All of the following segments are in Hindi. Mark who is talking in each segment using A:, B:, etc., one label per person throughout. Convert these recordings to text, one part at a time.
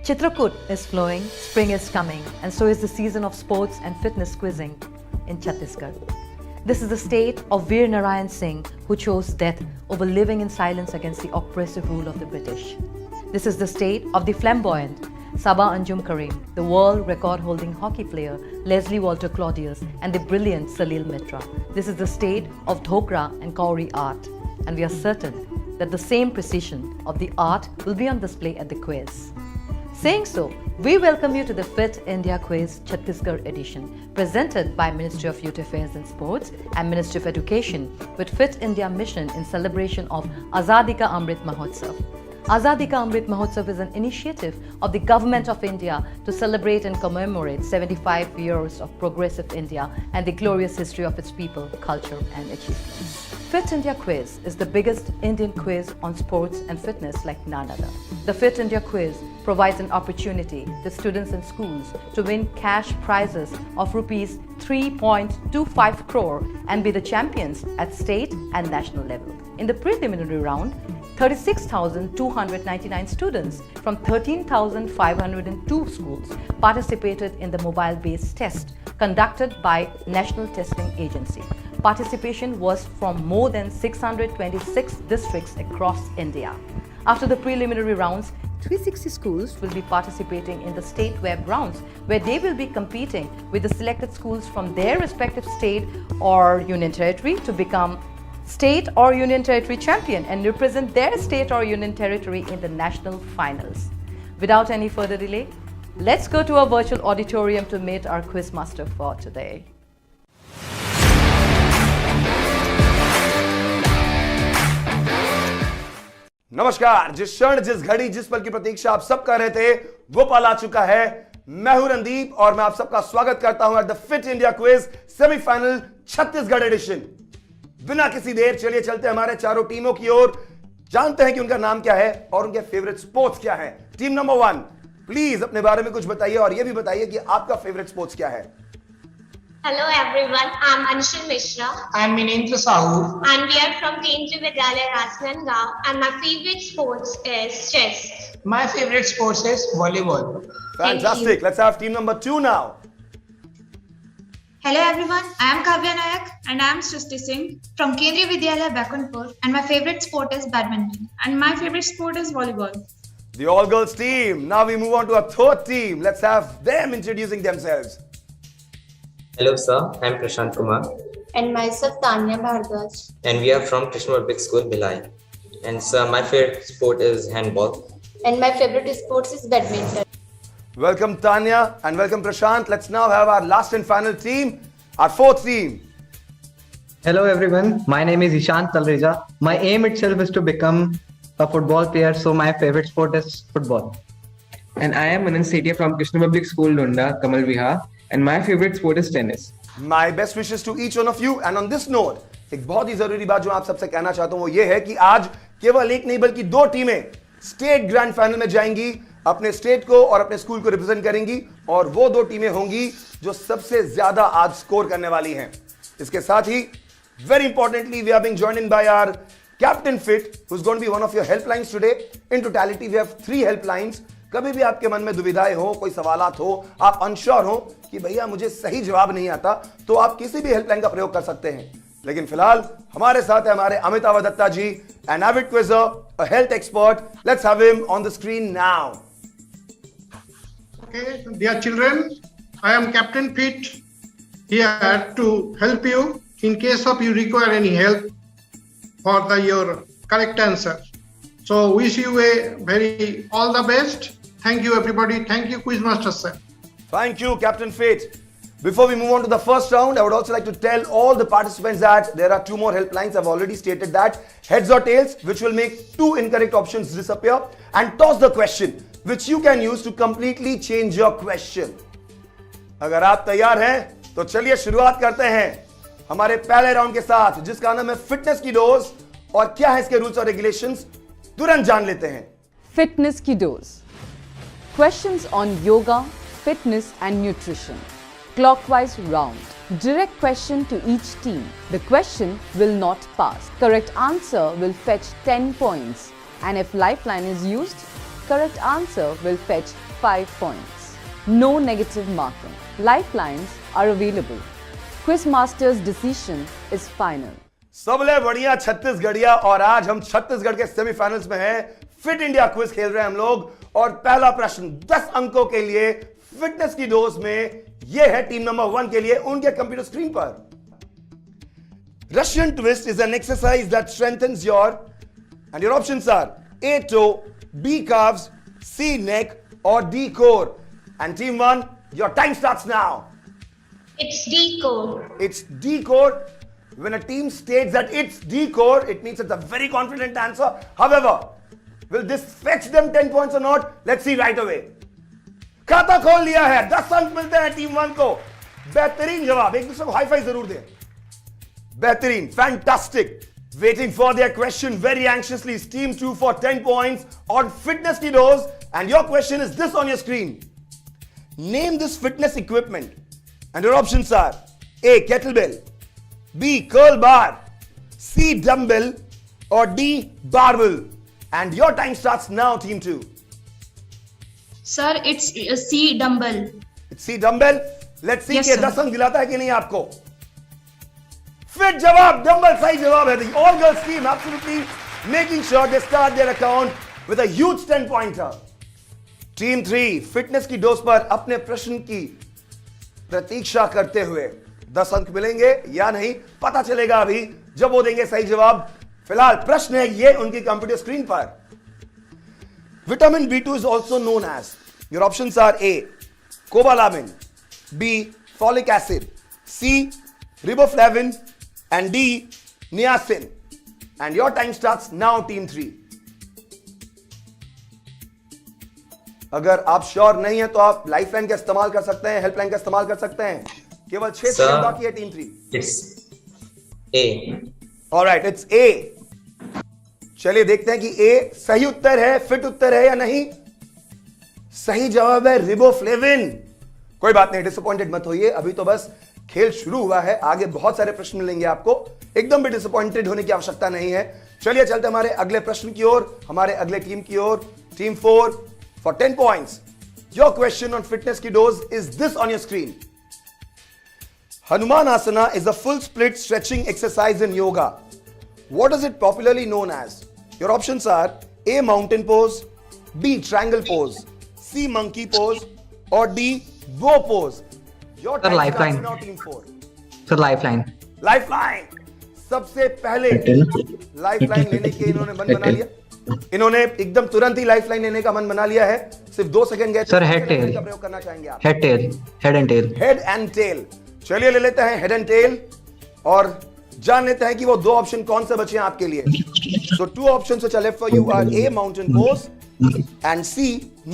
A: Chitrakoot is flowing, spring is coming, and so is the season of sports and fitness quizzing in Chhattisgarh. This is the state of Veer Narayan Singh, who chose death over living in silence against the oppressive rule of the British. This is the state of the flamboyant Sabah Anjum Karim, the world record-holding hockey player Leslie Walter Claudius, and the brilliant Salil Mitra. This is the state of Dhokra and Kauri art, and we are certain that the same precision of the art will be on display at the quiz. Saying so, we welcome you to the Fit India Quiz Chhattisgarh edition, presented by Ministry of Youth Affairs and Sports and Ministry of Education with Fit India Mission in celebration of Azadi Ka Amrit Mahotsav. Azadi Ka Amrit Mahotsav is an initiative of the Government of India to celebrate and commemorate 75 years of progressive India and the glorious history of its people, culture and achievements. Fit India Quiz is the biggest Indian quiz on sports and fitness like none other. The Fit India Quiz provides an opportunity to students and schools to win cash prizes of rupees 3.25 crore and be the champions at state and national level. In the preliminary round, 36,299 students from 13,502 schools participated in the mobile-based test conducted by National Testing Agency. Participation was from more than 626 districts across India. After the preliminary rounds, 360 schools will be participating in the state web rounds, where they will be competing with the selected schools from their respective state or union territory to become state or union territory champion and represent their state or union territory in the national finals. Without any further delay, let's go to our virtual auditorium to meet our quiz master for today.
B: नमस्कार। जिस क्षण, जिस घड़ी, जिस पल की प्रतीक्षा आप सब कर रहे थे, वो पल आ चुका है। मैं हूं रणदीप और मैं आप सबका स्वागत करता हूं at the fit India quiz semifinal Chhattisgarh edition. बिना किसी देर चलिए चलते हमारे चारों टीमों की ओर, जानते हैं कि उनका नाम क्या है और उनके फेवरेट स्पोर्ट्स क्या है। टीम नंबर 1, प्लीज अपने बारे में कुछ बताइए और यह भी बताइए कि आपका फेवरेट स्पोर्ट्स क्या है।
C: Hello everyone, I'm Anshul Mishra.
D: I'm Minendra Sahu.
C: And we are from Kendriya Vidyalaya Rajnandgaon, and my favorite sports is chess.
D: My favorite sports is volleyball.
B: Fantastic. Let's have team number 2 now.
E: Hello everyone, I am Kavya Nayak and I am Srishti Singh from Kendriya Vidyalaya Bakunpur, and my favorite sport is badminton and my favorite sport is volleyball.
B: The all girls team. Now we move on to our third team. Let's have them introducing themselves.
F: Hello sir, I'm Prashant Kumar
C: And myself Tanya Bhardwaj.
F: and we are from Krishna Public School, Bhilai. And sir, my favorite sport is handball.
C: And my favorite sports is badminton.
B: Welcome Tanya and welcome Prashant. Let's now have our last and final team, our fourth team.
G: Hello everyone, my name is Ishant Talreja. My aim itself is to become a football player, so my favorite sport is football.
H: And I am Anand Setia from Krishna Public School, Lunda, Kamal Vihar, and my favorite sport is tennis.
B: My best wishes to each one of you. And on this note, एक बहुत ही जरूरी बात जो आप सबसे कहना चाहता हूं वो ये है कि आज केवल एक नहीं बल्कि 2 टीमें स्टेट ग्रैंड फाइनल में जाएंगी, अपने स्टेट को और अपने स्कूल को रिप्रेजेंट करेंगी, और वो 2 टीमें होंगी जो सबसे ज्यादा आज स्कोर करने वाली हैं। इसके साथ ही very importantly, we are being joined in by our Captain Fit, who's going to be one of your helplines today. In totality, we have 3 helplines. कभी भी आपके मन में दुविधाएं हो, कोई सवालात हो, आप अनश्योर हो कि भैया मुझे सही जवाब नहीं आता, तो आप किसी भी हेल्पलाइन का प्रयोग कर सकते हैं। लेकिन फिलहाल हमारे साथ है हमारे अमिताभ दत्ता जी, an avid quizzer, a health expert. Let's have him on the screen now.
I: Okay, dear children, I am Captain Fit here to help you in case of you require any help for your correct answer. So wish you a very all the best. Thank you everybody. Thank you Quizmaster sir.
B: Thank you, Captain Fit. Before we move on to the first round, I would also like to tell all the participants that there are 2 more helplines. I've already stated that. Heads or tails, which will make 2 incorrect options disappear, and toss the question, which you can use to completely change your question. अगर आप तैयार हैं, तो चलिए शुरुआत करते हैं हमारे पहले राउंड के साथ, जिसका नाम है फिटनेस की डोज, और क्या है इसके रूल्स और रेगुलेशंस तुरंत जान लेते हैं।
J: Fitness ki dose. Questions on yoga, fitness and nutrition. Clockwise round. Direct question to each team. The question will not pass. Correct answer will fetch 10 points. And if lifeline is used, correct answer will fetch 5 points. No negative marking. Lifelines are available. Quizmaster's decision is final.
B: सबले बढ़िया छत्तीसगढ़िया, और आज हम छत्तीसगढ़ के सेमीफाइनल्स में हैं। फिट इंडिया क्विज खेल रहे हैं हम लोग, और पहला प्रश्न 10 अंकों के लिए फिटनेस की डोज में यह है टीम नंबर 1 के लिए उनके कंप्यूटर स्क्रीन पर। Russian twist is an exercise that strengthens and your options are A toe, B calves, C neck, or D core. And team 1, your time starts now.
C: It's D core.
B: It's D core. When a team states that it's D core, it means it's a very confident answer. However, will this fetch them 10 points or not? Let's see right away. खाता खोल लिया है, 10 अंक मिलते हैं टीम 1 को। बेहतरीन जवाब, एक दूसरे को हाई फाई जरूर दें। बेहतरीन, fantastic. Waiting for their question very anxiously is team 2 for 10 points on fitness की dose, and your question is this on your screen. Name this fitness equipment, and your options are A. kettlebell, B. curl bar, C. dumbbell, or D. barbell. And your time starts now, team 2.
E: Sir, it's C dumbbell.
B: It's C dumbbell. Let's see
E: Yes,
B: कि
E: sir.
B: 10 अंक दिलाता है कि नहीं आपको। फिट जवाब, डंबल सही जवाब है। The all girls team absolutely making sure they start their account with a huge 10 pointer. Team 3 fitness की डोज पर अपने प्रश्न की प्रतीक्षा करते हुए 10 अंक मिलेंगे या नहीं पता चलेगा अभी जब वो देंगे सही जवाब। फिलहाल प्रश्न है ये उनकी कंप्यूटर स्क्रीन पर। Vitamin B2 is also known as, your options are A. cobalamin, B. folic acid, C. riboflavin, and D. niacin. And your time starts now, team 3. अगर आप श्योर नहीं है तो आप लाइफलाइन का इस्तेमाल कर सकते हैं, हेल्पलाइन का इस्तेमाल कर सकते हैं। केवल 6 सेकंड बाकी है team 3।
F: It's A.
B: Alright, it's a. चलिए देखते हैं कि ए सही उत्तर है, फिट उत्तर है या नहीं। सही जवाब है रिबोफ्लेविन। कोई बात नहीं, डिसअपॉइंटेड मत होइए, अभी तो बस खेल शुरू हुआ है, आगे बहुत सारे प्रश्न मिलेंगे आपको। एकदम भी डिसअपॉइंटेड होने की आवश्यकता नहीं है। चलिए चलते हमारे अगले प्रश्न की ओर, हमारे अगले टीम की ओर। Team 4 for 10 points. Your question on fitness ki dose is this on your screen. Hanumanasana is a full split stretching exercise in yoga. What is it popularly known as? Your options are A. mountain pose, B. triangle pose, C. monkey pose, or D. bow pose. Your time
G: lifeline.
B: starts now, team 4.
G: Sir, lifeline.
B: Lifeline सबसे पहले लाइफलाइन लेने के इन्होंने मन बना लिया। इन्होंने एकदम तुरंत ही लाइफलाइन लेने का मन बना लिया है। सिर्फ 2 सेकंड गए।
G: सर, हेड टेल
B: का प्रयोग करना चाहेंगे आप?
G: Head tail, head and tail.
B: Head and tail. चलिए ले लेते हैं हेड एंड टेल और जान लेते हैं कि वो 2 ऑप्शन कौन से बचे हैं आपके लिए। सो 2 options which are left for you are A. mountain pose and C.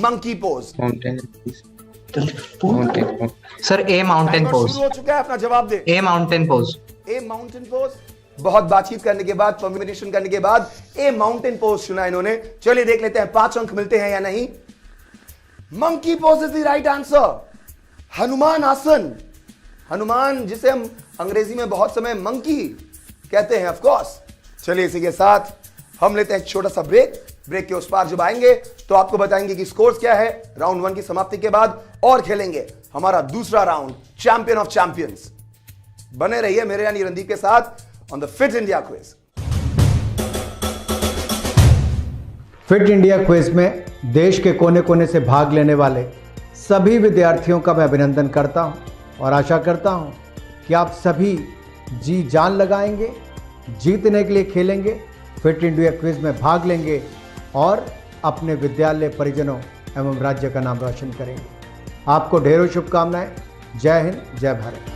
B: monkey pose.
G: Sir, A mountain pose.
B: शुरू हो चुका है, अपना जवाब दे।
G: A mountain pose.
B: A mountain pose. बहुत बातचीत करने के बाद, कॉम्बिनेशन करने के बाद ए माउंटेन पोज चुना इन्होंने। चलिए देख लेते हैं 5 अंक मिलते हैं या नहीं। Monkey pose is the right answer. Hanuman आसन, हनुमान जिसे हम अंग्रेजी में बहुत समय मंकी कहते हैं, ऑफ कोर्स। चलिए इसी के साथ हम लेते हैं एक छोटा सा ब्रेक। ब्रेक के उस पार जब आएंगे तो आपको बताएंगे कि स्कोर्स क्या है राउंड 1 की समाप्ति के बाद, और खेलेंगे हमारा दूसरा राउंड, चैंपियन ऑफ चैंपियंस। बने रहिए मेरे यानी रणदीप के साथ on the Fit India Quiz.
K: Fit India quiz में देश के कोने कोने से भाग लेने वाले सभी विद्यार्थियों का मैं अभिनंदन करता हूं और आशा करता हूं कि आप सभी जी जान लगाएंगे, जीतने के लिए खेलेंगे, फिट इंडिया क्विज में भाग लेंगे और अपने विद्यालय परिजनों एवं राज्य का नाम रोशन करेंगे। आपको ढेरों शुभकामनाएं। जय हिंद, जय Bharat.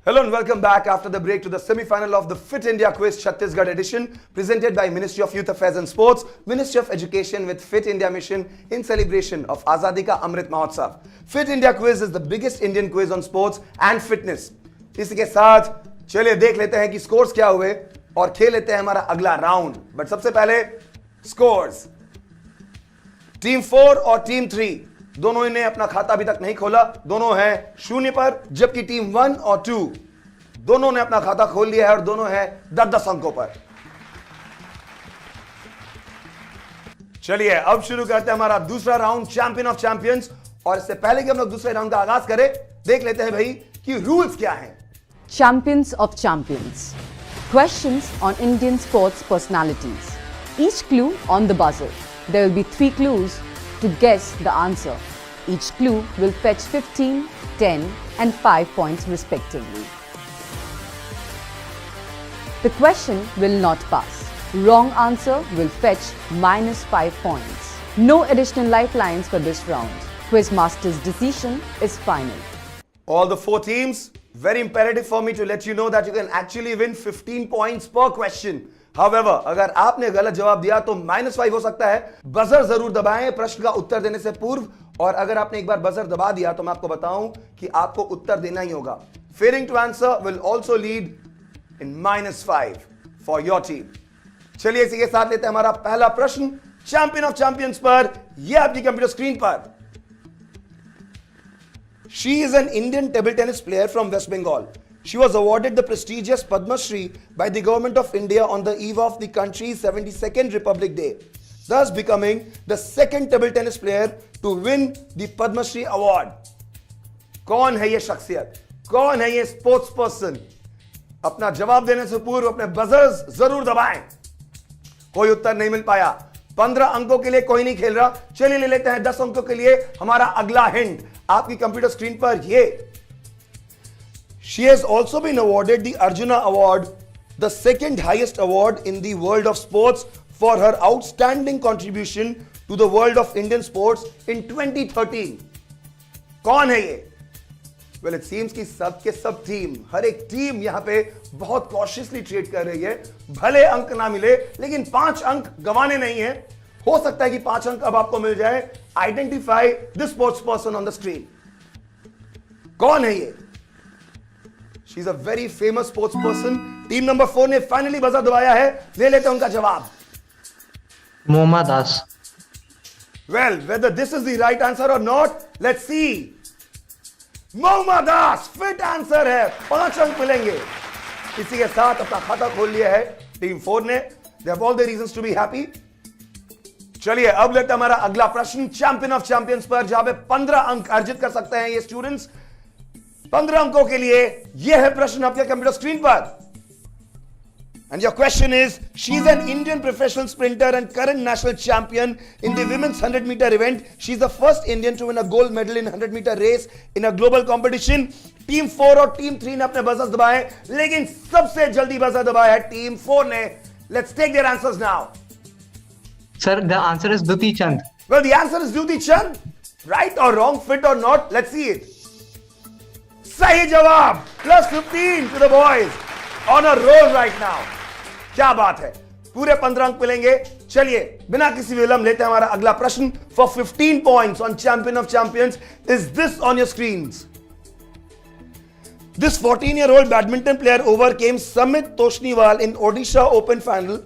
B: Hello and welcome back after the break to the semi-final of the Fit India Quiz Chhattisgarh edition presented by Ministry of Youth Affairs and Sports, Ministry of Education with Fit India Mission in celebration of Azadi Ka Amrit Mahotsav. Fit India Quiz is the biggest Indian quiz on sports and fitness. इसी के साथ चलिए देख लेते हैं कि स्कोर्स क्या हुए और खेल लेते हैं हमारा अगला राउंड। बट सबसे पहले स्कोर्स। टीम 4 और टीम 3 दोनों ने अपना खाता अभी तक नहीं खोला, दोनों हैं 0 पर, जबकि टीम 1 और 2 दोनों ने अपना खाता खोल लिया है और दोनों है 10-10 अंकों पर। चलिए अब शुरू करते हैं हमारा दूसरा राउंड, चैंपियन ऑफ चैंपियंस। और इससे पहले कि हम लोग दूसरे राउंड का आगाज करें, देख लेते हैं भाई कि रूल्स क्या हैं।
J: Champions of Champions. Questions on Indian sports personalities. Each clue on the buzzer. There will be 3 clues to guess the answer. Each clue will fetch 15, 10 and 5 points respectively. The question will not pass. Wrong answer will fetch -5 points. No additional lifelines for this round. Quizmaster's decision is final.
B: All the 4 teams, very imperative for me to let you know that you can actually win 15 points per question. However, अगर आपने गलत जवाब दिया तो -5 हो सकता है। बजर जरूर दबाएं प्रश्न का उत्तर देने से पूर्व, और अगर आपने एक बार बजर दबा दिया तो मैं आपको बताऊं कि आपको उत्तर देना ही होगा। Failing to answer will also lead in -5 for your team. चलिए इसी के साथ लेते हैं हमारा पहला प्रश्न चैंपियन ऑफ चैंपियंस पर। यह आपकी कंप्यूटर स्क्रीन पर। She is an Indian table tennis player from West Bengal. She was awarded the prestigious Padma Shri by the government of India on the eve of the country's 72nd Republic Day, thus becoming the second table tennis player to win the Padma Shri award. कौन है ये शख्सियत, कौन है ये स्पोर्ट्स पर्सन? अपना जवाब देने से पूर्व अपने बजर्स जरूर दबाएं। कोई उत्तर नहीं मिल पाया। 15 अंकों के लिए कोई नहीं खेल रहा। चलिए ले लेते हैं 10 अंकों के लिए हमारा अगला हिंट आपकी कंप्यूटर स्क्रीन पर। ये She has also been awarded the Arjuna Award, the second highest award in the world of sports, for her outstanding contribution to the world of Indian sports in 2013. कौन है ये? Well, it seems कि सब के सब टीम, हर एक टीम यहां पे बहुत कॉशियसली ट्रीट कर रही है। भले अंक ना मिले लेकिन 5 अंक गंवाने नहीं है। हो सकता है कि 5 अंक अब आपको मिल जाए। Identify this sports person on the screen. कौन है ये? She is a very famous sports person. Team number 4 ने फाइनली बजर दबाया है। ले लेते हैं उनका जवाब।
G: मोमा दास।
B: Well, whether this is the right answer or not, let's see. Mouma Das fit answer है। 5 अंक मिलेंगे। इसी के साथ अपना खाता खोल लिया है टीम 4 ने। They have all the reasons to be happy. चलिए अब लेते हैं हमारा अगला प्रश्न चैंपियन ऑफ चैंपियंस पर, जहां पे 15 अंक अर्जित कर सकते हैं ये स्टूडेंट्स। 15 अंकों के लिए यह है प्रश्न आपके कंप्यूटर स्क्रीन पर। And your question is, she is an Indian professional sprinter and current national champion in the women's 100-meter event. She is the first Indian to win a gold medal in 100-meter race in a global competition. Team 4 और टीम 3 ने अपने बजर दबाए, लेकिन सबसे जल्दी बजर दबाया है टीम 4 ने। Let's take their answers now.
G: Sir, the answer is Duti Chand.
B: Well, the answer is Duti Chand. Right or wrong, fit or not, let's see it. सही जवाब। +15 to the boys. On a roll right now. क्या बात है, पूरे 15 अंक मिलेंगे। चलिए बिना किसी विलंब लेते हैं हमारा अगला प्रश्न for 15 points on champion of champions. Is this on your screens? This 14-year-old badminton player overcame Samit Toshniwal in Odisha Open final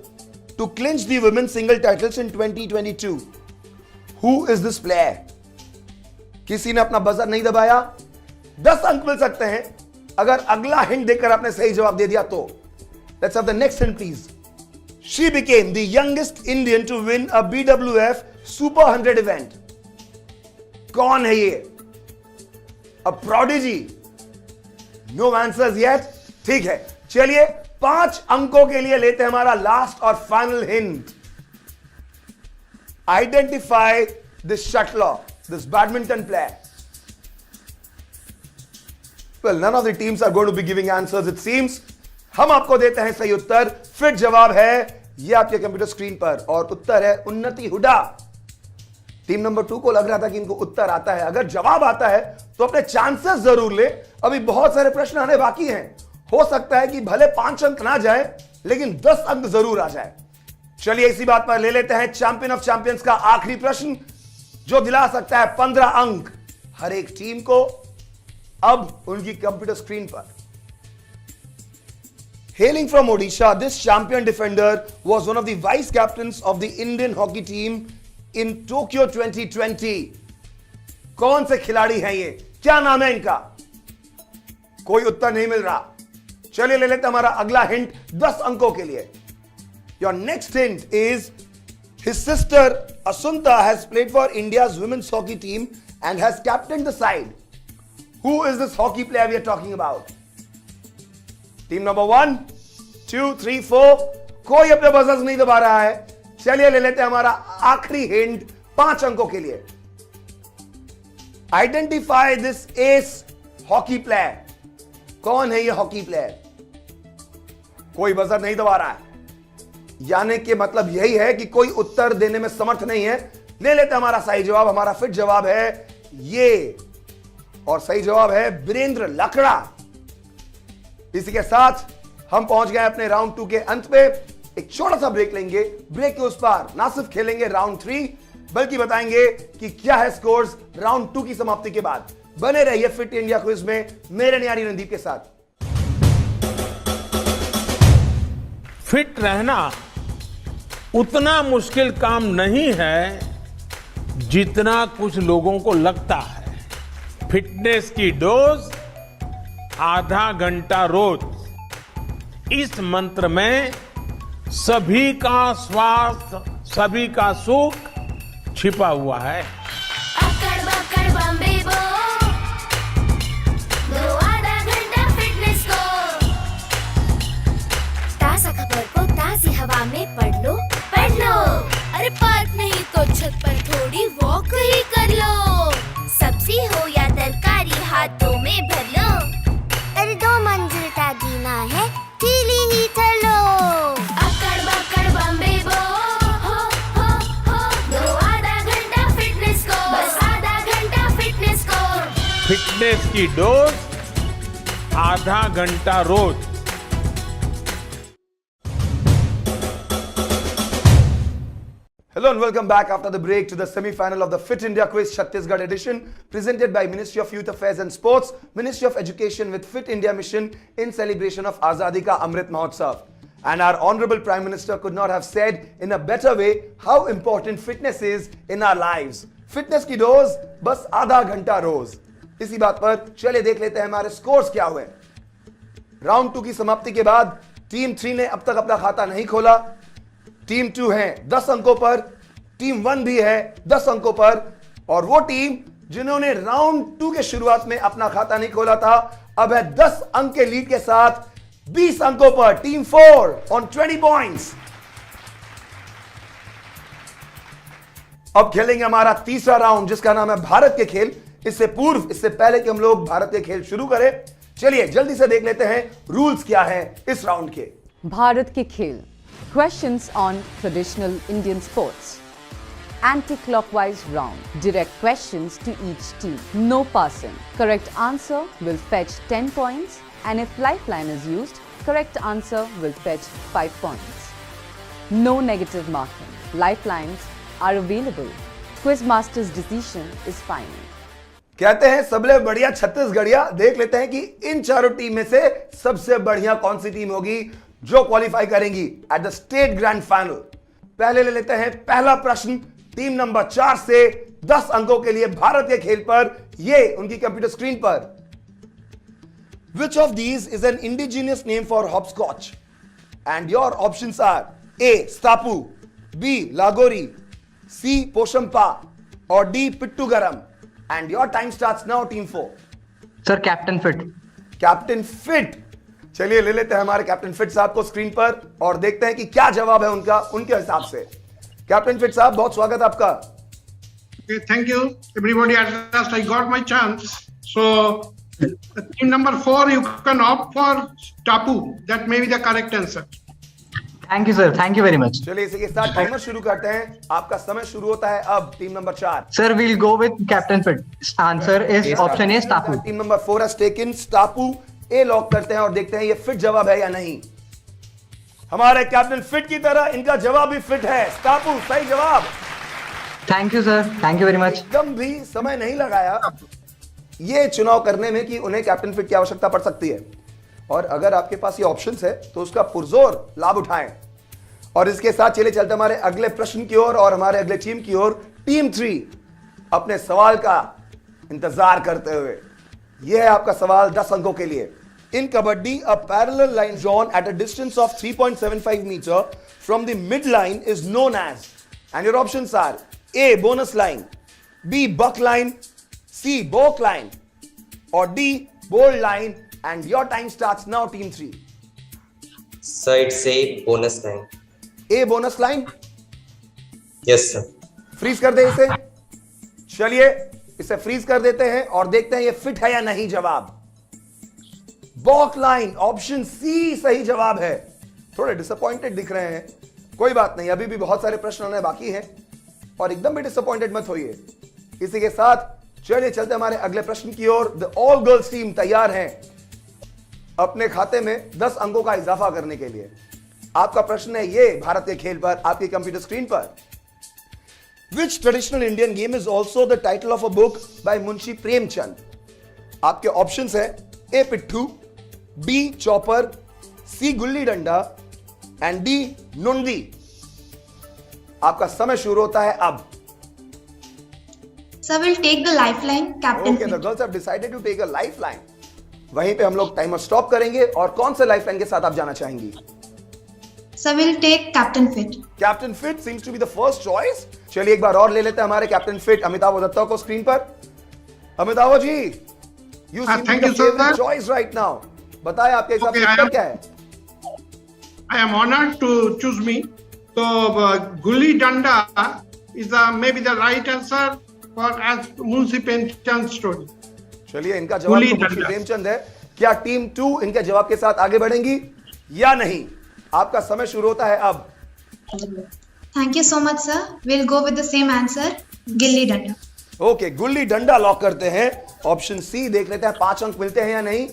B: to clinch the women's single titles in 2022. Who is this player? किसी ने अपना बजर नहीं दबाया। 10 अंक मिल सकते हैं अगर अगला हिंट देकर आपने सही जवाब दे दिया तो। Let's have the next hint, please. She became the youngest Indian to win a BWF Super 100 event. कौन है ये? A prodigy. No answers yet. ठीक है, चलिए 5 अंकों के लिए लेते हैं हमारा लास्ट और final hint. Identify this shuttler, this badminton player. Well, none of the teams are going to be giving answers, it seems. हम आपको देते हैं सही उत्तर। फिट जवाब है ये आपके कंप्यूटर स्क्रीन पर, और उत्तर है उन्नति हुडा। टीम नंबर 2 को लग रहा था कि इनको उत्तर आता है। अगर जवाब आता है तो अपने चांसेस जरूर ले। अभी बहुत सारे प्रश्न आने बाकी हैं। हो सकता है कि भले 5 अंक ना जाए लेकिन 10 अंक जरूर आ जाए। चलिए इसी बात पर ले लेते हैं चैंपियन ऑफ चैंपियंस का आखिरी प्रश्न, जो दिला सकता है 15 अंक हर एक टीम को। अब उनकी कंप्यूटर स्क्रीन पर। Hailing from Odisha, this champion defender was one of the vice captains of the Indian hockey team in Tokyo 2020. कौन से खिलाड़ी हैं ये? क्या नाम है इनका? कोई उत्तर नहीं मिल रहा। चलिए ले लेते हैं हमारा अगला हिंट 10 अंकों के लिए। Your next hint is his sister Asunta has played for India's women's hockey team and has captained the side. Who is this hockey player we are talking about? Team number 1, 2, 3, 4 कोई अपने बजर्स नहीं दबा रहा है। चलिए ले लेते हैं हमारा आखिरी हिंट 5 अंकों के लिए। Identify this S hockey player. कौन है ये हॉकी प्लेयर? कोई बजर नहीं दबा रहा है, यानी कि मतलब यही है कि कोई उत्तर देने में समर्थ नहीं है। ले लेते हैं हमारा सही जवाब। हमारा फिट जवाब है ये, और सही जवाब है वीरेंद्र लकड़ा। इसी के साथ हम पहुंच गए अपने राउंड 2 के अंत पे। एक छोटा सा ब्रेक लेंगे। ब्रेक के उस पार ना सिर्फ खेलेंगे राउंड 3, बल्कि बताएंगे कि क्या है स्कोर्स राउंड 2 की समाप्ति के बाद। बने रहिए फिट इंडिया क्विज में मेरे न्यारी रणदीप के साथ।
L: फिट रहना उतना मुश्किल काम नहीं है जितना कुछ लोगों को लगता है। फिटनेस की डोज आधा घंटा रोज, इस मंत्र में सभी का स्वास्थ्य, सभी का सुख छिपा हुआ है।
M: अक्कड़ बक्कड़ बम्बे बो, दो आधा घंटा फिटनेस को। ताज़ा खबर को ताज़ी हवा में पढ़ लो। अरे पार्क नहीं तो छत पर थोड़ी वॉक ही कर लो। सब्जी हो या तरकारी हाथों में भर लो। अरे 2 मंजिल का जीना है, ढीली ही चलो। अक्कड़ बक्कड़ बम्बे बो, हो, दो आधा घंटा फिटनेस को। बस आधा घंटा फिटनेस को।
L: फिटनेस की डोज आधा घंटा रोज।
B: Hello and welcome back after the break to the semi-final of the Fit India Quiz Chhattisgarh edition, presented by Ministry of Youth Affairs and Sports, Ministry of Education with Fit India Mission in celebration of Azadi Ka Amrit Mahotsav. And our Honorable Prime Minister could not have said in a better way how important fitness is in our lives. Fitness की डोज बस आधा घंटा रोज। इसी बात पर चलिए देख लेते हैं हमारे स्कोर्स क्या हुए। राउंड 2 की समाप्ति के बाद टीम 3 ने अब तक अपना खाता नहीं खोला। टीम 2 है 10 अंकों पर, टीम 1 भी है 10 अंकों पर, और वो टीम जिन्होंने राउंड 2 के शुरुआत में अपना खाता नहीं खोला था अब है 10 अंक के लीड के साथ 20 अंकों पर। Team 4 on 20 points. अब खेलेंगे हमारा तीसरा राउंड जिसका नाम है भारत के खेल। इससे पहले कि हम लोग भारत के खेल शुरू करें, चलिए जल्दी से देख लेते हैं रूल्स क्या है इस राउंड के।
J: भारत के खेल। Questions on traditional Indian sports. Anti-clockwise round. Direct questions to each team. No passing. Correct answer will fetch 10 points, and if lifeline is used, correct answer will fetch 5 points. No negative marking. Lifelines are available. Quizmaster's decision is final.
B: कहते हैं सबले बढ़िया छत्तीसगढ़िया। देख लेते हैं कि इन चारों टीम में से सबसे बढ़िया कौन सी टीम होगी जो क्वालिफाई करेंगी at the state grand final. पहले ले लेते हैं पहला प्रश्न टीम नंबर 4 से 10 अंकों के लिए भारत के खेल पर। ये उनकी कंप्यूटर स्क्रीन पर। Which of these is an indigenous name for hopscotch? And your options are A. Stapu, B. Lagori, C. Poshampa, or D. Pittugaram. And your time starts now, Team 4.
G: Sir, Captain Fit.
B: Captain Fit. चलिए ले लेते हैं हमारे कैप्टन फिट साहब को स्क्रीन पर और देखते हैं कि क्या जवाब है उनका उनके हिसाब से। कैप्टन फिट साहब बहुत स्वागत आपका।
I: Thank you everybody. At last I got my chance. So team number 4 you can opt for Tapu. That may be the correct answer.
G: Thank you, sir. Thank you very much.
B: चलिए इसी के साथ टाइमर शुरू करते हैं। आपका समय शुरू होता है अब। Team number 4।
G: Sir, we'll go with Captain Fit. Answer is option A, Tapu.
B: Team number 4 has taken Tapu. A lock करते हैं और देखते हैं ये फिट जवाब है या नहीं। हमारे कैप्टन फिट की तरह इनका जवाब भी फिट है। टापू सही जवाब।
G: Thank you sir, thank you very much.
B: एकदम भी समय नहीं लगाया ये चुनाव करने में कि उन्हें कैप्टन फिट की आवश्यकता पड़ सकती है, और अगर आपके पास ये ऑप्शंस है तो उसका पुरजोर लाभ उठाएं। और इसके साथ चले चलते हमारे अगले प्रश्न की ओर और हमारे अगले टीम की ओर। टीम 3 अपने सवाल का इंतजार करते हुए। यह है आपका सवाल 10 अंकों के लिए। In kabaddi, a parallel line drawn at a distance of 3.75 meter from the midline is known as, and your options are A. bonus line, B. buck line, C. balk line, or D. bold line. And your time starts now, team 3.
F: So it's a bonus line.
B: A. bonus line.
F: Yes, sir.
B: Freeze कर दे इसे. चलिए इसे फ्रीज कर देते हैं और देखते हैं ये फिट है या नहीं. जवाब बॉक लाइन, ऑप्शन सी सही जवाब है. थोड़े डिसअपॉइंटेड दिख रहे हैं, कोई बात नहीं, अभी भी बहुत सारे प्रश्न होने बाकी हैं और एकदम भी डिसअपॉइंटेड मत होइए. इसी के साथ चलिए चलते हमारे अगले प्रश्न की ओर. द ऑल गर्ल्स टीम तैयार हैं अपने खाते में 10 अंकों का इजाफा करने के लिए. आपका प्रश्न है ये भारत के खेल पर आपकी कंप्यूटर स्क्रीन पर. Which traditional Indian game is also the title of a book by Munshi Premchand? आपके ऑप्शंस है A. पिट्ठू, B. Chopper, C. Gulli danda and D. नुंडी. आपका समय शुरू होता है अब.
E: Sir, will take the lifeline, Captain.
B: Okay, the girls have decided to take a lifeline. वहीं पे हम लोग टाइमर स्टॉप करेंगे. और कौन से लाइफलाइन के साथ आप जाना चाहेंगी?
E: Sir, will take Captain Fit.
B: Captain Fit seems to be the first choice. चलिए एक बार और ले लेते हैं हमारे कैप्टन फिट अमिताभ दत्ता को स्क्रीन पर. Amitabh ji, you seem to be the favorite choice right now. बताएं आपके हिसाब से उत्तर क्या है?
I: I am honored to choose me. So Gulli Danda is maybe the right answer for as Munshi Premchand story.
B: चलिए इनका जवाब तो मुंशी प्रेमचंद है. क्या टीम 2 इनके जवाब के साथ आगे बढ़ेंगी या नहीं? आपका समय शुरू होता है अब.
E: Thank you so much, sir. We'll go with the same answer, Gilli Danda.
B: Okay, gulli danda lock करते हैं. ऑप्शन सी देख लेते हैं 5 अंक मिलते हैं या नहीं.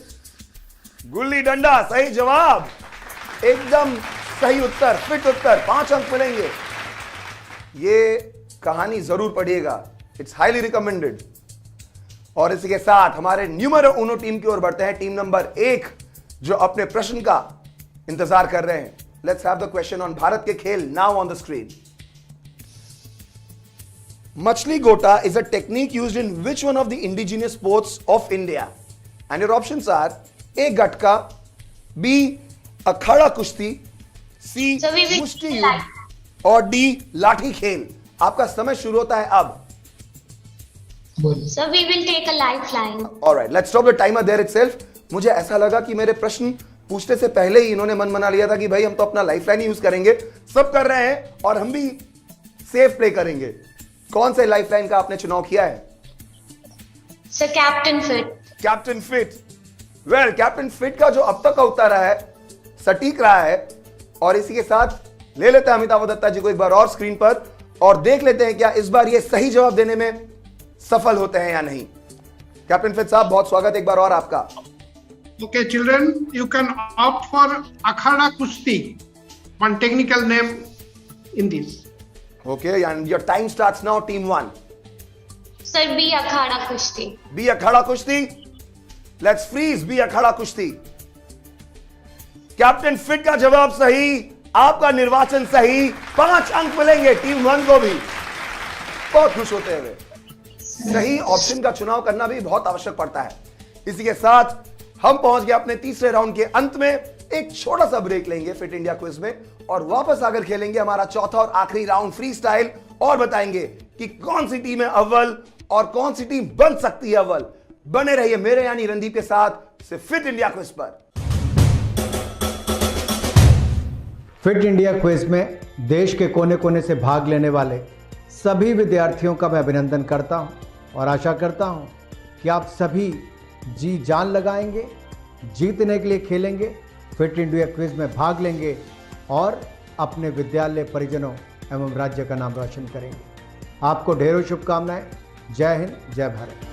B: गुल्ली डंडा सही जवाब, एकदम सही उत्तर, फिट उत्तर. 5 अंक मिलेंगे. ये कहानी जरूर पढ़िएगा, इट्स हाईली रिकमेंडेड. और इसी के साथ हमारे न्यूमेरो उनो टीम की ओर बढ़ते हैं. टीम नंबर 1 जो अपने प्रश्न का इंतजार कर रहे हैं. Let's have the question on Bharat के खेल now on the screen. Machli Gota is a technique used in which one of the indigenous sports of India? And your options are A. Gatka, B. Akhada Kushti, C. Mushti Yudh और D. लाठी खेल. आपका समय शुरू होता है अब.
C: So we will take a lifeline.
B: Alright, let's stop the timer there itself. मुझे ऐसा लगा कि मेरे प्रश्न पूछने से पहले ही इन्होंने मन बना लिया था कि भाई हम तो अपना लाइफलाइन यूज करेंगे. सब कर रहे हैं और हम भी सेफ प्ले करेंगे. कौन से लाइफलाइन का आपने चुनाव किया है?
C: So Captain Fit.
B: Captain fit. Well, captain fit का जो अब तक का उत्तर रहा है सटीक रहा है. और इसी के साथ ले लेते हैं अमिताभ दत्ता जी को एक बार और स्क्रीन पर और देख लेते हैं क्या इस बार ये सही जवाब देने में सफल होते हैं या नहीं. कैप्टन फिट साहब, बहुत स्वागत एक बार और आपका.
I: Okay, children, you can opt for Akhada Kushti, one technical name in this.
B: Okay, and your time starts now, team 1.
C: Sir, B. Akhada Kushti.
B: B. Akhada Kushti. Let's freeze. B. Akhada Kushti. Captain fit का जवाब सही, आपका निर्वाचन सही. 5 अंक मिलेंगे टीम 1 को भी. बहुत खुश होते हुए. सही ऑप्शन का चुनाव करना भी बहुत आवश्यक पड़ता है. इसी के साथ हम पहुंच गए अपने तीसरे राउंड के अंत में. एक छोटा सा ब्रेक लेंगे फिट इंडिया क्विज में और वापस आकर खेलेंगे हमारा चौथा और आखिरी राउंड फ्री स्टाइल और बताएंगे कि कौन सी टीम है अव्वल और कौन सी टीम बन सकती है अव्वल. बने रहिए मेरे यानी रणदीप के साथ सिर्फ फिट इंडिया क्विज पर.
K: फिट इंडिया क्विज में देश के कोने कोने से भाग लेने वाले सभी विद्यार्थियों का मैं अभिनंदन करता हूं और आशा करता हूं कि आप सभी जी जान लगाएंगे, जीतने के लिए खेलेंगे, फिट इंडिया क्विज में भाग लेंगे और अपने विद्यालय, परिजनों एवं राज्य का नाम रोशन करेंगे. आपको ढेरों शुभकामनाएं. जय हिंद, जय Bharat.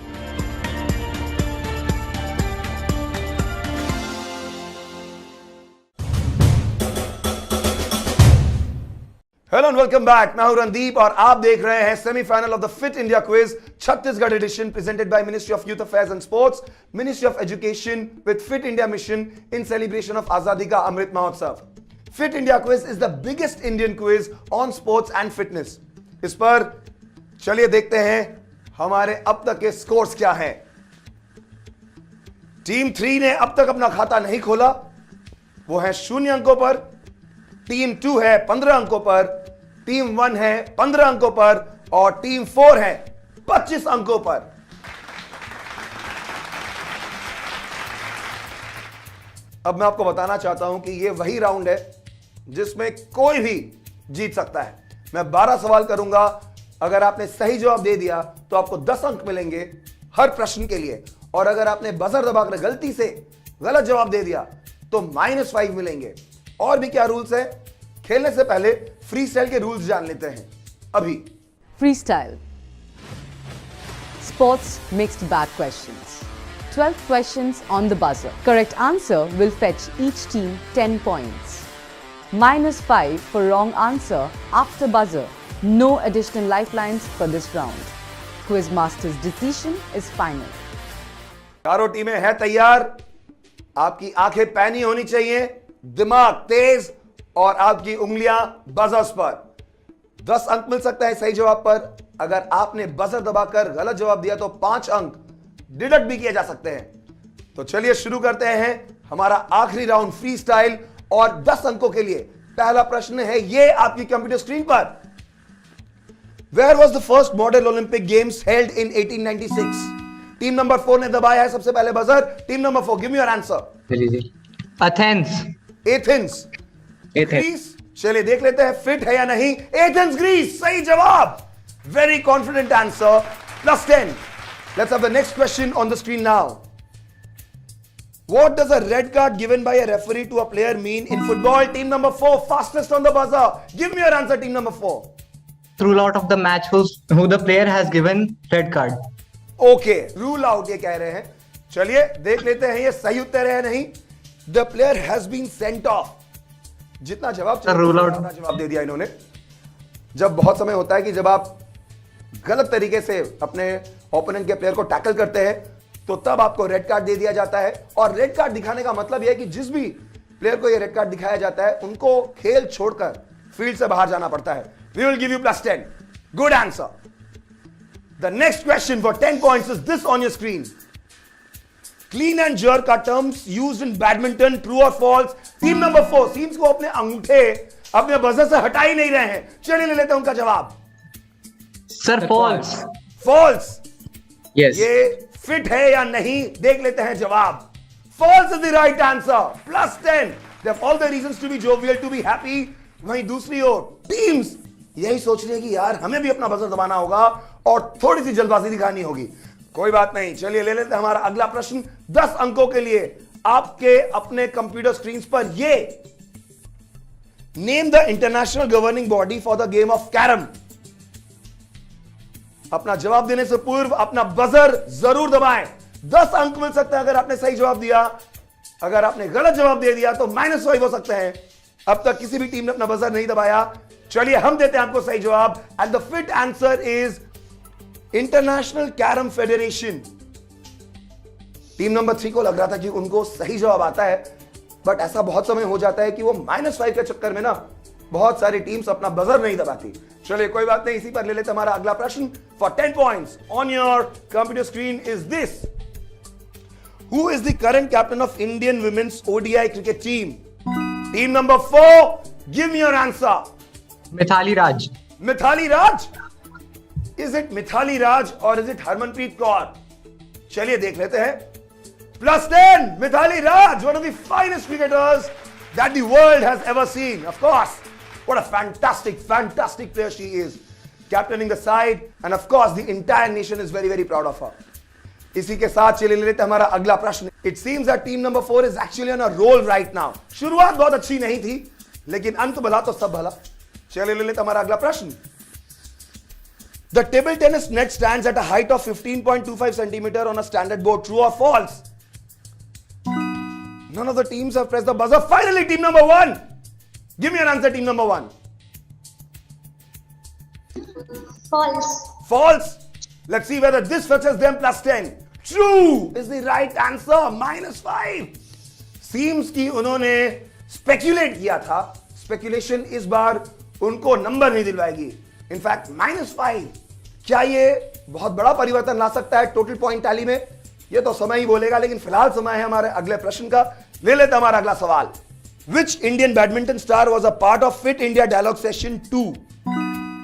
B: Hello and welcome back. मैं हूं रणदीप और आप देख रहे हैं semifinal of the fit India quiz Chhattisgarh edition presented by ministry of youth affairs and sports, ministry of education with fit India mission in celebration of Azadi ka Amrit Mahotsav. Fit India quiz is the biggest Indian quiz on sports and fitness. इस पर चलिए देखते हैं हमारे अब तक के स्कोर्स क्या हैं. टीम 3 ने अब तक अपना खाता नहीं खोला, वो है 0 अंकों पर। टीम 2 है 15 अंकों पर, टीम 1 है 15 अंकों पर और टीम 4 है 25 अंकों पर। अब मैं आपको बताना चाहता हूं कि यह वही राउंड है जिसमें कोई भी जीत सकता है। मैं 12 सवाल करूंगा, अगर आपने सही जवाब दे दिया तो आपको 10 अंक मिलेंगे हर प्रश्न के लिए, और अगर आपने बजर दबाकर गलती से गलत जवाब दे दिया तो -5 मिलेंगे। और भी क्या रूल्स है, खेलने से पहले फ्री स्टाइल के रूल्स जान लेते हैं अभी।
J: Freestyle. Sports mixed bag questions. 12 questions on the buzzer. Correct answer will fetch each team 10 points. -5 for wrong answer after buzzer. No additional lifelines for this round. Quizmaster's decision is final.
B: चारों टीमें हैं तैयार। आपकी आंखें पैनी होनी चाहिए, दिमाग तेज और आपकी उंगलियां बजर्स पर। 10 अंक मिल सकता है सही जवाब पर। अगर आपने बजर दबाकर गलत जवाब दिया तो 5 अंक डिडक्ट भी किए जा सकते हैं। तो चलिए शुरू करते हैं हमारा आखिरी राउंड फ्री स्टाइल और 10 अंकों के लिए। पहला प्रश्न है ये आपकी कंप्यूटर स्क्रीन पर। Where was the first model Olympic games held in 1896? Team number 4 ने दबाया है सबसे पहले बजर। Team number 4, give me your answer.
G: Athens.
B: Athens. Greece. चलिए देख लेते हैं फिट है या नहीं। एथेंस ग्रीस, सही जवाब। Very confident answer, +10। Let's have the next question on the screen now. What does a red card given by a referee to a player mean in football? Team number 4, fastest on the buzzer. Give me your answer, team number 4.
G: Rule out of the match who the player has given red card.
B: Okay, rule out ये कह रहे हैं। चलिए देख लेते हैं ये सही उत्तर है या नहीं। The player has been sent off. जितना जवाब
G: rule out
B: जवाब दे दिया इन्होंने। जब बहुत समय होता है कि जब आप गलत तरीके से अपने ओपोनेंट के प्लेयर को टैकल करते हैं तो तब आपको रेड कार्ड दे दिया जाता है। और रेड कार्ड दिखाने का मतलब यह है कि जिस भी प्लेयर को यह रेड कार्ड दिखाया जाता है उनको खेल छोड़कर फील्ड से बाहर जाना पड़ता है। We will give you +10। Good answer. The next question for 10 points is this on your screen. Clean and jerk are terms used in badminton, true और फॉल्स? टीम नंबर 4 सीम्स को अपने अंगूठे अपने बजर से हटा ही नहीं रहे हैं। चलिए ले लेते हैं उनका जवाब।
G: Sir false.
B: फॉल्स।
H: Yes.
B: ये फिट है या नहीं देख लेते हैं जवाब। False is the right answer, +10। They have all the reasons to be jovial, to be happy। वहीं दूसरी ओर टीम्स यही सोच रही है कि यार हमें भी अपना बजर दबाना होगा और थोड़ी सी जल्दबाजी दिखानी होगी। कोई बात नहीं, चलिए ले लेते हैं हमारा अगला प्रश्न 10 अंकों के लिए। आपके अपने कंप्यूटर स्क्रीन पर ये name the international governing body for the game of carrom. अपना जवाब देने से पूर्व अपना बजर जरूर दबाएं। 10 अंक मिल सकता है अगर आपने सही जवाब दिया। अगर आपने गलत जवाब दे दिया तो -5 हो सकते हैं। अब तक किसी भी टीम ने अपना बजर नहीं दबाया। चलिए हम देते हैं आपको सही जवाब and the fit answer is international carrom federation. Team number 3 को लग रहा था कि उनको सही जवाब आता है, बट ऐसा बहुत समय हो जाता है कि वो -5 के चक्कर में ना बहुत सारी टीम्स अपना बजर नहीं दबाती। चलिए कोई बात नहीं, इसी पर ले लेते हमारा अगला प्रश्न for 10 points on your computer screen is this. Who is the current captain of Indian women's ODI cricket team? Team number 4, give me your answer.
G: Mithali Raj.
B: Mithali Raj? Is it Mithali Raj और इज इट हरमनप्रीत कौर? चलिए देख लेते हैं। +10, Mithali Raj, one of the finest cricketers that the world has ever seen. Of course, what a fantastic player she is, captaining the side, and of course the entire nation is very proud of her. इसी के साथ चलिए ले लेते हैं हमारा अगला प्रश्न। It seems that team number 4 is actually on a roll right now. शुरुआत बहुत अच्छी नहीं थी, लेकिन अंत भला तो सब भला। चलिए ले लेते हैं हमारा अगला प्रश्न। The table tennis net stands at a height of 15.25 centimeter on a standard board. True or false? None of the teams have pressed the buzzer. Finally, team number 1. Give me your answer, team number 1.
C: False.
B: False. Let's see whether this fetches them +10. True is the right answer, -5. Seems कि उन्होंने speculate किया था. Speculation इस बार उनको नंबर नहीं दिलवाएगी. In fact, -5. क्या ये बहुत बड़ा परिवर्तन ला सकता है टोटल पॉइंट टैली में? ये तो समय ही बोलेगा, लेकिन फिलहाल समय है हमारे अगले प्रश्न का। ले लेते हमारा अगला सवाल। Which Indian badminton star was a part of Fit India Dialogue Session 2?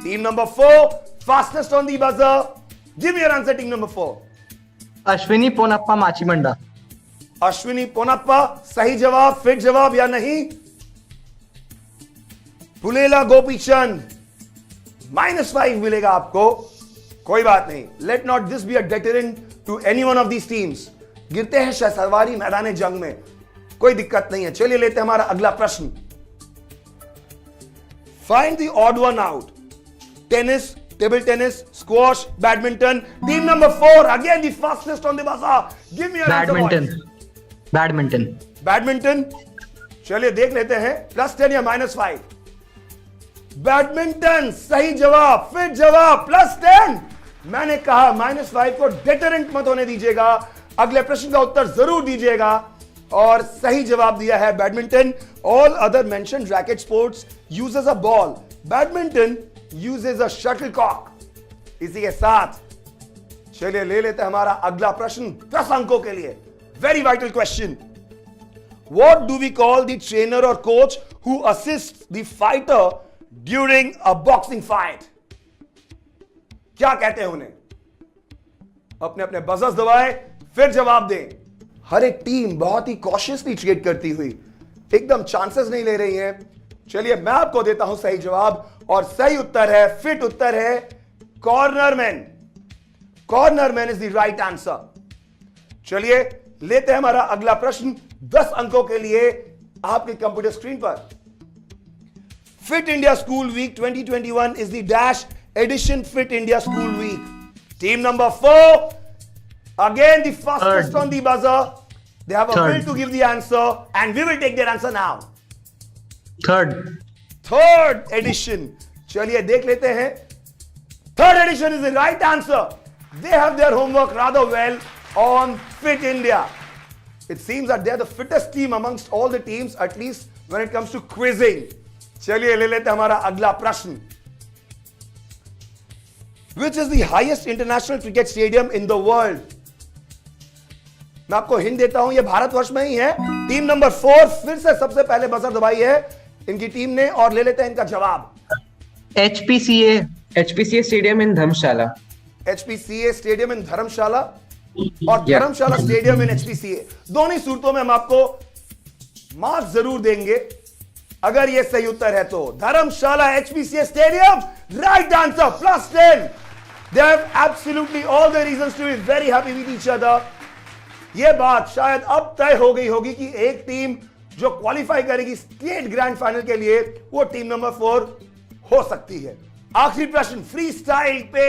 B: Team number 4, fastest on the buzzer. Give me your answer, team number 4.
G: Ashwini Ponnappa माचीमंडा।
B: Ashwini Ponnappa सही जवाब, फिट जवाब या नहीं? पुलेला गोपीचंद -5 मिलेगा आपको, कोई बात नहीं। Let not this be a deterrent to any one of these teams. गिरते हैं शहसवारी मैदान जंग में, कोई दिक्कत नहीं है। चलिए लेते हैं हमारा अगला प्रश्न। Find the odd one out. Tennis, table tennis, squash, badminton. Team number 4 again the fastest on the buzzer. Give me your answer.
G: Badminton.
B: Badminton. चलिए देख लेते हैं, +10 या -5? बैडमिंटन सही जवाब, फिट जवाब, +10। मैंने कहा -5 को डेटरेंट मत होने दीजिएगा, अगले प्रश्न का उत्तर जरूर दीजिएगा। और सही जवाब दिया है badminton. All other mention racket sports uses a ball, badminton uses a shuttlecock. इसी के साथ चलिए ले लेते हैं हमारा अगला प्रश्न 10 अंकों के लिए। Very vital question. What do we call the trainer or coach who assists the fighter during a boxing fight? क्या कहते हैं उन्हें? अपने अपने बजर्स दबाएं, फिर जवाब दें। हर एक टीम बहुत ही कॉशियसली ट्रेड करती हुई एकदम चांसेस नहीं ले रही है। चलिए मैं आपको देता हूं सही जवाब, और सही उत्तर है, फिट उत्तर है, कॉर्नरमैन। कॉर्नरमैन इज द राइट आंसर। चलिए लेते हैं हमारा अगला प्रश्न 10 अंकों के लिए आपके कंप्यूटर स्क्रीन पर। Fit India school week 2021 is the dash edition fit India school week. Team number 4 again the fastest on the buzzer. They have a will to give the answer and we will take their answer now. Third edition. चलिए देख लेते हैं। Third edition is the right answer. They have their homework rather well on Fit India. It seems that they are the fittest team amongst all the teams, at least when it comes to quizzing. चलिए ले लेते हैं हमारा अगला प्रश्न। Which is the highest international cricket stadium in the world? मैं आपको हिंट देता हूं, यह भारतवर्ष में ही है। टीम नंबर 4 फिर से सबसे पहले बजर दबाई है इनकी टीम ने, और ले लेते हैं इनका जवाब।
H: HPCA stadium in Dharamshala.
B: HPCA stadium in Dharamshala और धर्मशाला स्टेडियम इन HPCA, दोनों ही सूरतों में हम आपको मार्क्स जरूर देंगे अगर यह सही उत्तर है तो। धर्मशाला HPCA stadium, right answer, +10। They have absolutely all the reasons to be very happy with each other. यह बात शायद अब तय हो गई होगी कि एक टीम जो क्वालिफाई करेगी स्टेट ग्रैंड फाइनल के लिए वो टीम नंबर 4 हो सकती है। आखिरी प्रश्न फ्री स्टाइल पे,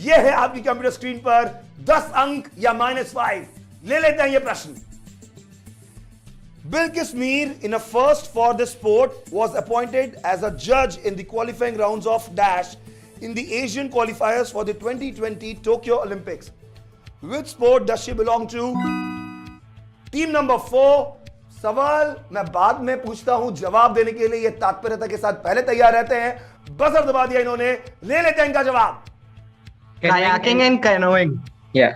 B: यह है आपकी कंप्यूटर स्क्रीन पर, 10 अंक या -5? ले लेते हैं यह प्रश्न। Bilkis Mir, in a first for the sport, was appointed as a judge in the qualifying rounds of dash in the Asian qualifiers for the 2020 Tokyo Olympics. Which sport does she belong to? Team number 4. सवाल मैं बाद में पूछता हूं, जवाब देने के लिए ये तात्पर्यता के साथ पहले तैयार रहते हैं। बजर दबा दिया इन्होंने, ले लेते हैं इनका जवाब।
G: Kayaking and canoeing.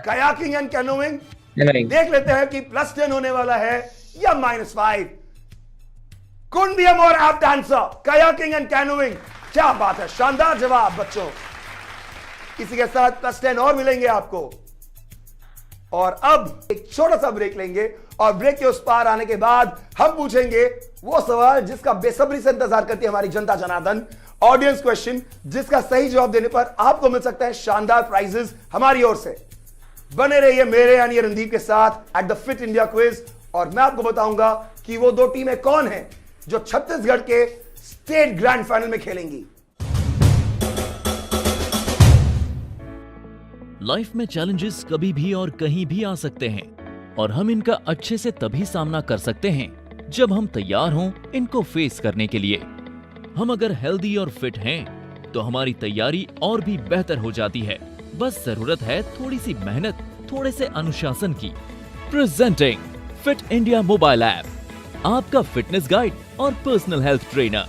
B: Kayaking and canoeing। देख लेते हैं कि +10 होने वाला है या -5। Couldn't be a more apt answer. Kayaking and canoeing। क्या बात है, शानदार जवाब बच्चों। इसी के साथ +10 और मिलेंगे आपको। और अब एक छोटा सा ब्रेक लेंगे और ब्रेक के उस पार आने के बाद हम पूछेंगे वो सवाल जिसका बेसब्री से इंतजार करती है हमारी जनता जनार्दन, ऑडियंस क्वेश्चन, जिसका सही जवाब देने पर आपको मिल सकता है शानदार प्राइजेस हमारी ओर से। बने रहिए मेरे यानी रणदीप के साथ eight the fit India quiz, और मैं आपको बताऊंगा कि वो 2 टीमें कौन हैं जो छत्तीसगढ़ के स्टेट ग्रैंड फाइनल में खेलेंगी।
N: लाइफ में चैलेंजेस कभी भी और कहीं भी आ सकते हैं, और हम इनका अच्छे से तभी सामना कर सकते हैं जब हम तैयार हों इनको फेस करने के लिए। हम अगर हेल्दी और फिट हैं तो हमारी तैयारी और भी बेहतर हो जाती है। बस जरूरत है थोड़ी सी मेहनत, थोड़े से अनुशासन की। Presenting fit India mobile app, आपका फिटनेस गाइड और पर्सनल हेल्थ ट्रेनर।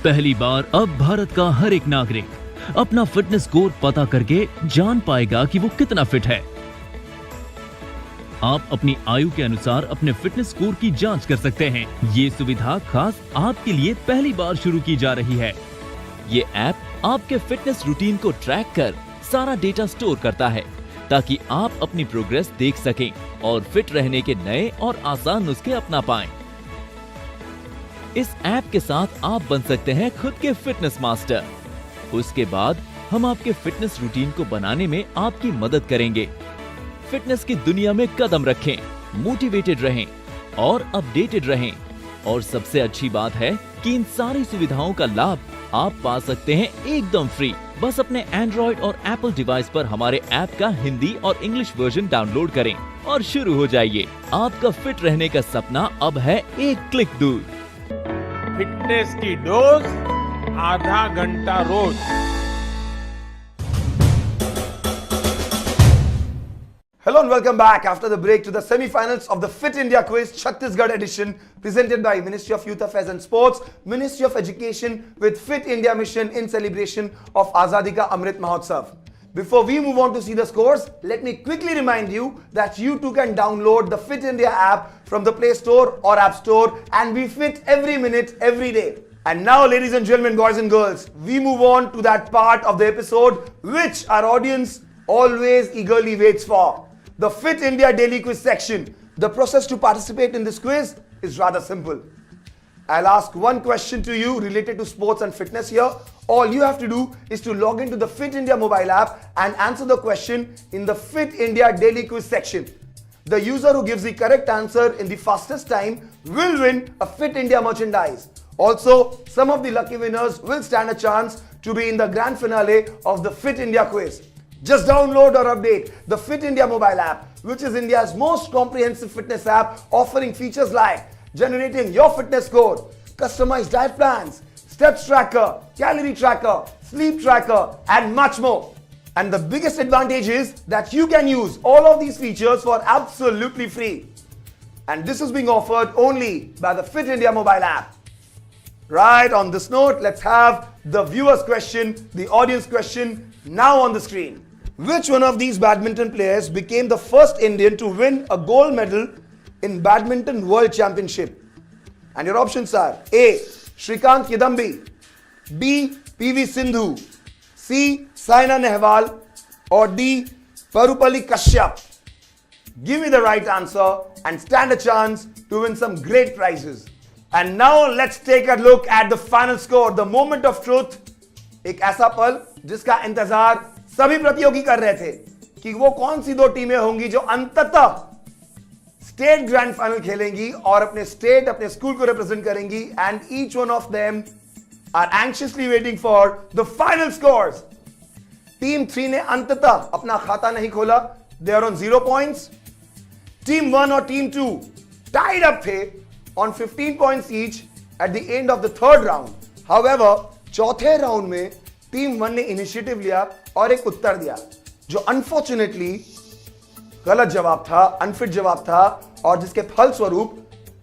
N: पहली बार अब भारत का हर एक नागरिक अपना फिटनेस स्कोर पता करके जान पाएगा कि वो कितना फिट है। आप अपनी आयु के अनुसार अपने फिटनेस स्कोर की जांच कर सकते हैं। ये सुविधा खास आपके लिए पहली बार शुरू की जा रही है। ये ऐप आपके फिटनेस रूटीन को ट्रैक कर सारा डेटा स्टोर करता है ताकि आप अपनी प्रोग्रेस देख सकें और फिट रहने के नए और आसान नुस्खे अपना पाएं। इस ऐप के साथ आप बन सकते हैं खुद के फिटनेस मास्टर। उसके बाद हम आपके फिटनेस रूटीन को बनाने में आपकी मदद करेंगे। फिटनेस की दुनिया में कदम रखें, मोटिवेटेड रहें और अपडेटेड रहें। और सबसे अच्छी बात है कि इन सारी सुविधाओं का लाभ आप पा सकते हैं एकदम फ्री। बस अपने एंड्रॉइड और एप्पल डिवाइस पर हमारे ऐप का हिंदी और इंग्लिश वर्जन डाउनलोड करें और शुरू हो जाइए। आपका फिट रहने का सपना अब है एक क्लिक दूर।
L: फिटनेस की डोज आधा घंटा रोज।
B: Hello and welcome back after the break to the semi-finals of the Fit India Quiz Chhattisgarh edition presented by Ministry of Youth Affairs and Sports, Ministry of Education with Fit India Mission in celebration of Azadi Ka Amrit Mahotsav. Before we move on to see the scores, let me quickly remind you that you too can download the Fit India app from the Play Store or App Store and be fit every minute, every day. And now, ladies and gentlemen, boys and girls, we move on to that part of the episode which our audience always eagerly waits for. The Fit India Daily Quiz section. The process to participate in this quiz is rather simple. I'll ask one question to you related to sports and fitness here. All you have to do is to log into the Fit India mobile app and answer the question in the Fit India Daily Quiz section. The user who gives the correct answer in the fastest time will win a Fit India merchandise. Also, some of the lucky winners will stand a chance to be in the grand finale of the Fit India Quiz. Just download or update the Fit India mobile app, which is India's most comprehensive fitness app, offering features like generating your fitness score, customized diet plans, steps tracker, calorie tracker, sleep tracker, and much more. And the biggest advantage is that you can use all of these features for absolutely free. And this is being offered only by the Fit India mobile app. Right, on this note, let's have the viewer's question, the audience question, now on the screen. Which one of these badminton players became the first Indian to win a gold medal in Badminton World Championship? And your options are A. Shrikant Kidambi, B. PV Sindhu, C. Saina Nehwal, or D. Parupalli Kashyap. Give me the right answer and stand a chance to win some great prizes. And now let's take a look at the final score, the moment of truth. एक ऐसा पल जिसका इंतजार सभी प्रतियोगी कर रहे थे कि वो कौन सी दो टीमें होंगी जो अंततः स्टेट ग्रैंड फाइनल खेलेंगी और अपने स्टेट, अपने स्कूल को रिप्रेजेंट करेंगी. And each one of them are anxiously waiting for the final scores. Team 3 ने अंततः अपना खाता नहीं खोला. They are on 0 points. Team 1 और टीम 2 टाइड अप थे on 15 points each at the end of the third round. However, चौथे राउंड में टीम 1 ने इनिशिएटिव लिया और एक उत्तर दिया जो अनफॉर्चुनेटली गलत जवाब था, अनफिट जवाब था, और जिसके फलस्वरूप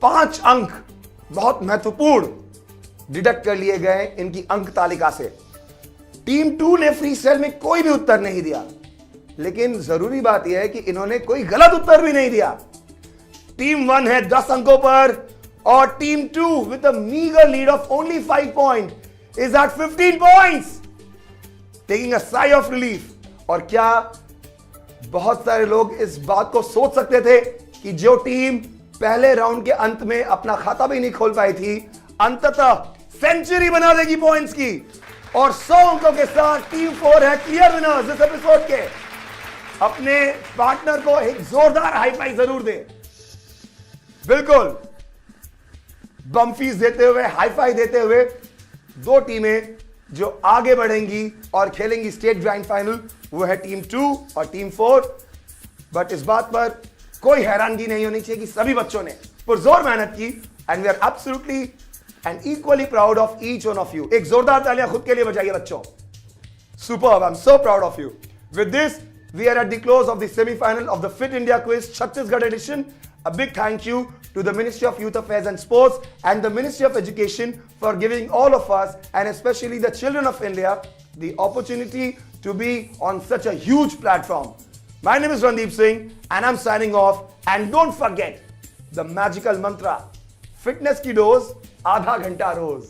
B: 5 अंक बहुत महत्वपूर्ण डिडक्ट कर लिए गए इनकी अंक तालिका से. टीम 2 ने फ्री स्टाइल में कोई भी उत्तर नहीं दिया, लेकिन जरूरी बात यह है कि इन्होंने कोई गलत उत्तर भी नहीं दिया. टीम 1 है 10 अंकों पर और team 2 with a meager lead of only 5 points is at 15 points, taking a sigh of relief. और क्या बहुत सारे लोग इस बात को सोच सकते थे कि जो टीम पहले राउंड के अंत में अपना खाता भी नहीं खोल पाई थी, अंततः सेंचुरी बना देगी पॉइंट्स की और 100 अंकों के साथ टीम 4 है क्लियर विनर्स इस एपिसोड के. अपने पार्टनर को एक जोरदार हाई फाइव जरूर दे. बिल्कुल बम्फीज देते हुए, हाई फाइव देते हुए दो टीमें जो आगे बढ़ेंगी और खेलेंगी स्टेट ग्रैंड फाइनल, वो है टीम 2 और टीम 4. बट इस बात पर कोई हैरानगी नहीं होनी चाहिए कि सभी बच्चों ने पुरजोर मेहनत की and we are absolutely and equally proud of each one of you. एक जोरदार तालियां खुद के लिए बजाइए बच्चों. Superb, I am so proud of you. With this we are at the close of the semi-final of the Fit India Quiz Chhattisgarh edition. A big thank you to the Ministry of Youth Affairs and Sports and the Ministry of Education for giving all of us, and especially the children of India, the opportunity to be on such a huge platform. My name is Randeep Singh and I'm signing off. And don't forget the magical mantra, fitness की डोज आधा घंटा रोज.